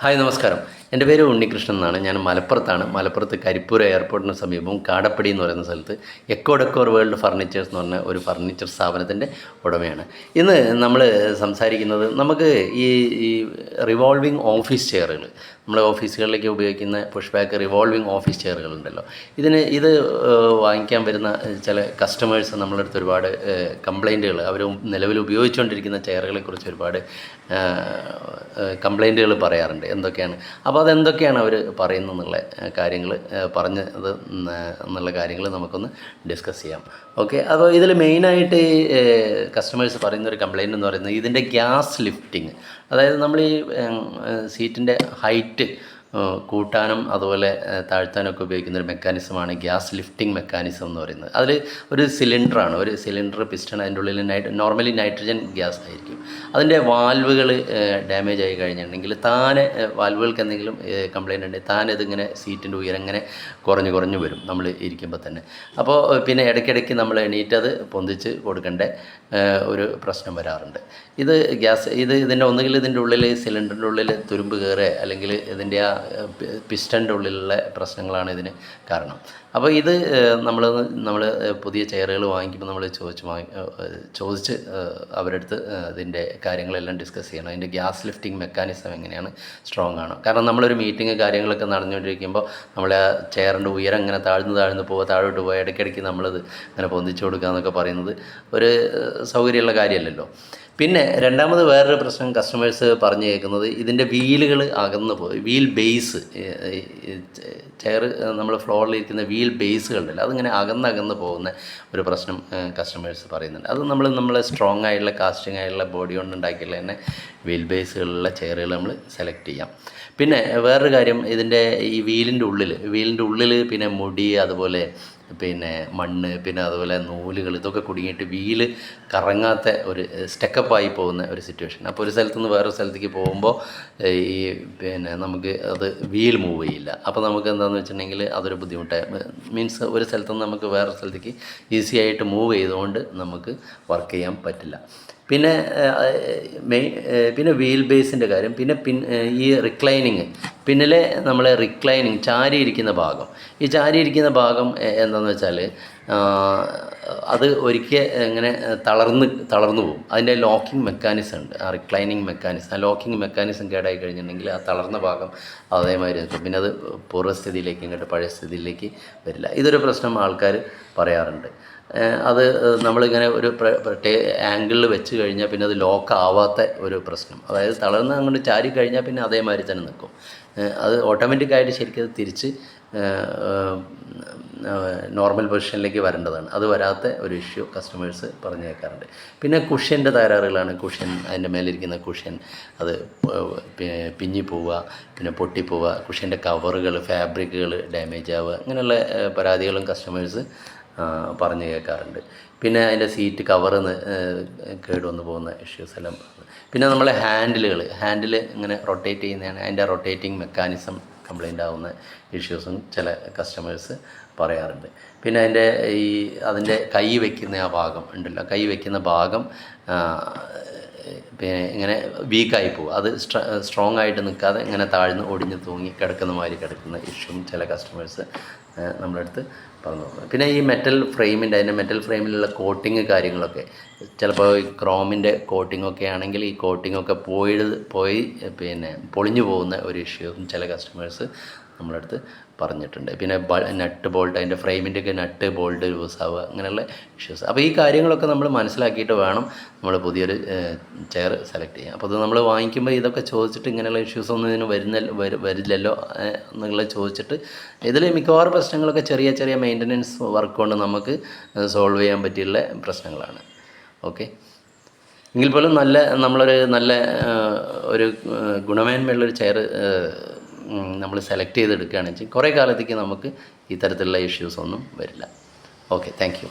Hi നമസ്കാരം. എൻ്റെ പേര് ഉണ്ണികൃഷ്ണൻ എന്നാണ്. ഞാൻ മലപ്പുറത്താണ്. മലപ്പുറത്ത് കരിപ്പൂർ എയർപോർട്ടിന് സമീപം കാടപ്പടി എന്ന് പറയുന്ന സ്ഥലത്ത് എക്കോ ഡെക്കോർ വേൾഡ് ഫർണിച്ചേഴ്സ് എന്ന് പറഞ്ഞ ഒരു ഫർണിച്ചർ സ്ഥാപനത്തിൻ്റെ ഉടമയാണ്. ഇന്ന് നമ്മൾ സംസാരിക്കുന്നത് നമുക്ക് ഈ റിവോൾവിംഗ് ഓഫീസ് ചെയറുകൾ, നമ്മുടെ ഓഫീസുകളിലേക്ക് ഉപയോഗിക്കുന്ന പുഷ് ബാക്ക് റിവോൾവിംഗ് ഓഫീസ് ചെയറുകളുണ്ടല്ലോ, ഇത് വാങ്ങിക്കാൻ വരുന്ന ചില കസ്റ്റമേഴ്സ് നമ്മളെ അടുത്ത് ഒരുപാട് കംപ്ലൈൻറ്റുകൾ, അവർ നിലവിൽ ഉപയോഗിച്ചുകൊണ്ടിരിക്കുന്ന ചെയറുകളെക്കുറിച്ച് ഒരുപാട് കംപ്ലൈൻറ്റുകൾ പറയാറുണ്ട്. എന്തൊക്കെയാണ് അപ്പോൾ അതെന്തൊക്കെയാണ് അവർ പറയുന്നതെന്നുള്ള കാര്യങ്ങൾ പറഞ്ഞത് എന്നുള്ള കാര്യങ്ങൾ നമുക്കൊന്ന് ഡിസ്കസ് ചെയ്യാം. ഓക്കെ, അപ്പോൾ ഇതിൽ മെയിനായിട്ട് കസ്റ്റമേഴ്സ് പറയുന്നൊരു കംപ്ലയിൻ്റ് എന്ന് പറയുന്നത് ഇതിൻ്റെ ഗ്യാസ് ലിഫ്റ്റിങ്. അതായത് നമ്മൾ ഈ സീറ്റിൻ്റെ ഹൈറ്റ് കൂട്ടാനും അതുപോലെ താഴ്ത്താനൊക്കെ ഉപയോഗിക്കുന്ന ഒരു മെക്കാനിസമാണ് ഗ്യാസ് ലിഫ്റ്റിംഗ് മെക്കാനിസം എന്ന് പറയുന്നത്. അതിൽ ഒരു സിലിണ്ടറാണ്, ഒരു സിലിണ്ടർ പിസ്റ്റൺ, അതിൻ്റെ ഉള്ളിൽ നോർമലി നൈട്രജൻ ഗ്യാസ് ആയിരിക്കും. അതിൻ്റെ വാൽവുകൾ ഡാമേജ് ആയി കഴിഞ്ഞിട്ടുണ്ടെങ്കിൽ താനെ വാൽവുകൾക്ക് എന്തെങ്കിലും കംപ്ലയിൻ്റ് ഉണ്ടെങ്കിൽ താനെ ഇതിങ്ങനെ സീറ്റിൻ്റെ ഉയരം ഇങ്ങനെ കുറഞ്ഞു വരും നമ്മൾ ഇരിക്കുമ്പോൾ തന്നെ. അപ്പോൾ പിന്നെ ഇടയ്ക്കിടയ്ക്ക് നമ്മൾ എണീറ്റ് അത് പൊന്തിച്ച് കൊടുക്കേണ്ട ഒരു പ്രശ്നം വരാറുണ്ട്. ഇതിൻ്റെ ഒന്നുകിൽ ഇതിൻ്റെ ഉള്ളിൽ സിലിണ്ടറിൻ്റെ ഉള്ളിൽ തുരുമ്പ് കയറുക, അല്ലെങ്കിൽ ഇതിൻ്റെ ആ പിസ്റ്റൻ്റെ ഉള്ളിലുള്ള പ്രശ്നങ്ങളാണ് ഇതിന് കാരണം. അപ്പോൾ ഇത് നമ്മൾ പുതിയ ചെയറുകൾ വാങ്ങിക്കുമ്പോൾ നമ്മൾ ചോദിച്ച് അവരുടെ അടുത്ത് ഇതിൻ്റെ കാര്യങ്ങളെല്ലാം ഡിസ്കസ് ചെയ്യണം. അതിൻ്റെ ഗ്യാസ് ലിഫ്റ്റിംഗ് മെക്കാനിസം എങ്ങനെയാണ്, സ്ട്രോങ് ആണോ? കാരണം നമ്മളൊരു മീറ്റിംഗ് കാര്യങ്ങളൊക്കെ നടന്നുകൊണ്ടിരിക്കുമ്പോൾ നമ്മൾ ആ ചെയറിൻ്റെ ഉയരം ഇങ്ങനെ താഴ്ന്നു പോവുക, താഴോട്ട് പോവുക, ഇടയ്ക്കിടയ്ക്ക് നമ്മളത് ഇങ്ങനെ പൊന്തിച്ചു കൊടുക്കുക എന്നൊക്കെ പറയുന്നത് ഒരു സൗകര്യമുള്ള കാര്യമല്ലല്ലോ. പിന്നെ രണ്ടാമത് വേറൊരു പ്രശ്നം കസ്റ്റമേഴ്സ് പറഞ്ഞു കേൾക്കുന്നത്, ഇതിൻ്റെ വീലുകൾ അകന്ന് പോയി, വീൽ ബേസ്, ചെയർ നമ്മൾ ഫ്ലോറിലിരിക്കുന്ന വീൽ ബേസുകളുണ്ടല്ലോ, അതിങ്ങനെ അകന്ന് പോകുന്ന ഒരു പ്രശ്നം കസ്റ്റമേഴ്സ് പറയുന്നുണ്ട്. അത് നമ്മൾ സ്ട്രോങ് ആയിട്ടുള്ള കാസ്റ്റിംഗ് ആയിട്ടുള്ള ബോഡി കൊണ്ട് ഉണ്ടാക്കിയുള്ള തന്നെ വീൽ ബേസുകളുള്ള ചെയറുകൾ നമ്മൾ സെലക്ട് ചെയ്യാം. പിന്നെ വേറൊരു കാര്യം, ഇതിൻ്റെ ഈ വീലിൻ്റെ ഉള്ളിൽ പിന്നെ മുടി, അതുപോലെ പിന്നെ മണ്ണ്, പിന്നെ അതുപോലെ നൂലുകൾ, ഇതൊക്കെ കുടുങ്ങിയിട്ട് വീല് കറങ്ങാത്ത ഒരു സ്റ്റെക്കപ്പായി പോകുന്ന ഒരു സിറ്റുവേഷൻ. അപ്പോൾ ഒരു സ്ഥലത്തു നിന്ന് വേറൊരു സ്ഥലത്തേക്ക് പോകുമ്പോൾ ഈ പിന്നെ നമുക്ക് അത് വീൽ മൂവ് ചെയ്യില്ല. അപ്പോൾ നമുക്ക് എന്താണെന്ന് വെച്ചിട്ടുണ്ടെങ്കിൽ അതൊരു ബുദ്ധിമുട്ടായി, മീൻസ് ഒരു സ്ഥലത്തുനിന്ന് നമുക്ക് വേറൊരു സ്ഥലത്തേക്ക് ഈസി ആയിട്ട് മൂവ് ചെയ്തുകൊണ്ട് നമുക്ക് വർക്ക് ചെയ്യാൻ പറ്റില്ല. പിന്നെ വീൽ ബേസിൻ്റെ കാര്യം, പിന്നെ ഈ റിക്ലൈനിങ്, പിന്നിലെ നമ്മളെ റിക്ലൈനിങ് ചാരിയിരിക്കുന്ന ഭാഗം, ഈ ചാരിയിരിക്കുന്ന ഭാഗം എന്താണെന്ന് വെച്ചാൽ അത് ഒരിക്കൽ ഇങ്ങനെ തളർന്നു പോകും. അതിൻ്റെ ലോക്കിംഗ് മെക്കാനിസം ഉണ്ട്, ആ റിക്ലൈനിങ് മെക്കാനിസം. ആ ലോക്കിംഗ് മെക്കാനിസം കേടായി കഴിഞ്ഞിട്ടുണ്ടെങ്കിൽ ആ തളർന്ന ഭാഗം അതേമാതിരി നിൽക്കും. പിന്നെ അത് പൂർവ്വസ്ഥിതിയിലേക്ക്, ഇങ്ങോട്ട് പഴയ സ്ഥിതിയിലേക്ക് വരില്ല. ഇതൊരു പ്രശ്നം ആൾക്കാർ പറയാറുണ്ട്. അത് നമ്മളിങ്ങനെ ഒരു പ്രത്യേക ആംഗിളിൽ വെച്ച് കഴിഞ്ഞാൽ പിന്നെ അത് ലോക്ക് ആവാത്ത ഒരു പ്രശ്നം. അതായത് തളർന്ന് അങ്ങോട്ട് ചാരി കഴിഞ്ഞാൽ പിന്നെ അതേമാതിരി തന്നെ നിൽക്കും. അത് ഓട്ടോമാറ്റിക്കായിട്ട് ശരിക്കും അത് തിരിച്ച് നോർമൽ പൊസിഷനിലേക്ക് വരേണ്ടതാണ്. അത് വരാത്ത ഒരു ഇഷ്യൂ കസ്റ്റമേഴ്സ് പറഞ്ഞു കേൾക്കാറുണ്ട്. പിന്നെ കുഷ്യൻ്റെ തകരാറുകളാണ്. അതിൻ്റെ മേലിരിക്കുന്ന കുഷ്യൻ അത് പിഞ്ഞി പോവുക, പിന്നെ പൊട്ടിപ്പോവുക, കുഷ്യൻ്റെ കവറുകൾ, ഫാബ്രിക്കുകൾ ഡാമേജ് ആവുക, അങ്ങനെയുള്ള പരാതികളും കസ്റ്റമേഴ്സ് പറഞ്ഞു കേൾക്കാറുണ്ട്. പിന്നെ അതിൻ്റെ സീറ്റ് കവറിന്ന് കേടുവന്ന് പോകുന്ന ഇഷ്യൂസ് എല്ലാം. പിന്നെ നമ്മളെ ഹാൻഡിൽ ഇങ്ങനെ റൊട്ടേറ്റ് ചെയ്യുന്നതാണ്, അതിൻ്റെ റൊട്ടേറ്റിംഗ് മെക്കാനിസം കംപ്ലൈൻ്റ് ആവുന്ന ഇഷ്യൂസും ചില കസ്റ്റമേഴ്സ് പറയാറുണ്ട്. പിന്നെ അതിൻ്റെ കൈ വയ്ക്കുന്ന ആ ഭാഗം ഉണ്ടല്ലോ, കൈ വയ്ക്കുന്ന ഭാഗം പിന്നെ ഇങ്ങനെ വീക്കായി പോകും. അത് സ്ട്രോങ് ആയിട്ട് നിൽക്കാതെ ഇങ്ങനെ താഴ്ന്ന് ഒടിഞ്ഞ് തൂങ്ങി കിടക്കുന്ന ഇഷ്യൂവും ചില കസ്റ്റമേഴ്സ് നമ്മുടെ അടുത്ത് പറഞ്ഞു. പിന്നെ ഈ അതിൻ്റെ മെറ്റൽ ഫ്രെയിമിലുള്ള കോട്ടിങ് കാര്യങ്ങളൊക്കെ ചിലപ്പോൾ ഈ ക്രോമിൻ്റെ കോട്ടിങ്ങൊക്കെ ആണെങ്കിൽ ഈ കോട്ടിങ്ങൊക്കെ പോയി പിന്നെ പൊളിഞ്ഞു പോകുന്ന ഒരു ഇഷ്യൂസും ചില കസ്റ്റമേഴ്സ് നമ്മുടെ അടുത്ത് പറഞ്ഞിട്ടുണ്ട്. പിന്നെ നട്ട് ബോൾട്ട്, അതിൻ്റെ ഫ്രെയിമിൻ്റെയൊക്കെ നട്ട് ബോൾട്ട് ലൂസാവുക, അങ്ങനെയുള്ള ഇഷ്യൂസ്. അപ്പോൾ ഈ കാര്യങ്ങളൊക്കെ നമ്മൾ മനസ്സിലാക്കിയിട്ട് വേണം നമ്മൾ പുതിയൊരു ചെയർ സെലക്ട് ചെയ്യാൻ. അപ്പോൾ അത് നമ്മൾ വാങ്ങിക്കുമ്പോൾ ഇതൊക്കെ ചോദിച്ചിട്ട് ഇങ്ങനെയുള്ള ഇഷ്യൂസൊന്നും ഇതിന് വരില്ലല്ലോ എന്നുള്ളത് ചോദിച്ചിട്ട്, ഇതിൽ മിക്കവാറും പ്രശ്നങ്ങളൊക്കെ ചെറിയ മെയിൻ്റനൻസ് വർക്ക് കൊണ്ട് നമുക്ക് സോൾവ് ചെയ്യാൻ പറ്റിയുള്ള പ്രശ്നങ്ങളാണ്. ഓക്കെ, എങ്കിൽ പോലും നമ്മളൊരു നല്ല ഒരു ഗുണമേന്മയുള്ളൊരു ചെയർ നമ്മൾ സെലക്ട് ചെയ്തെടുക്കുകയാണെന്ന് വെച്ചാൽ കുറേ കാലത്തേക്ക് നമുക്ക് ഈ തരത്തിലുള്ള ഇഷ്യൂസൊന്നും വരില്ല. Okay, thank you.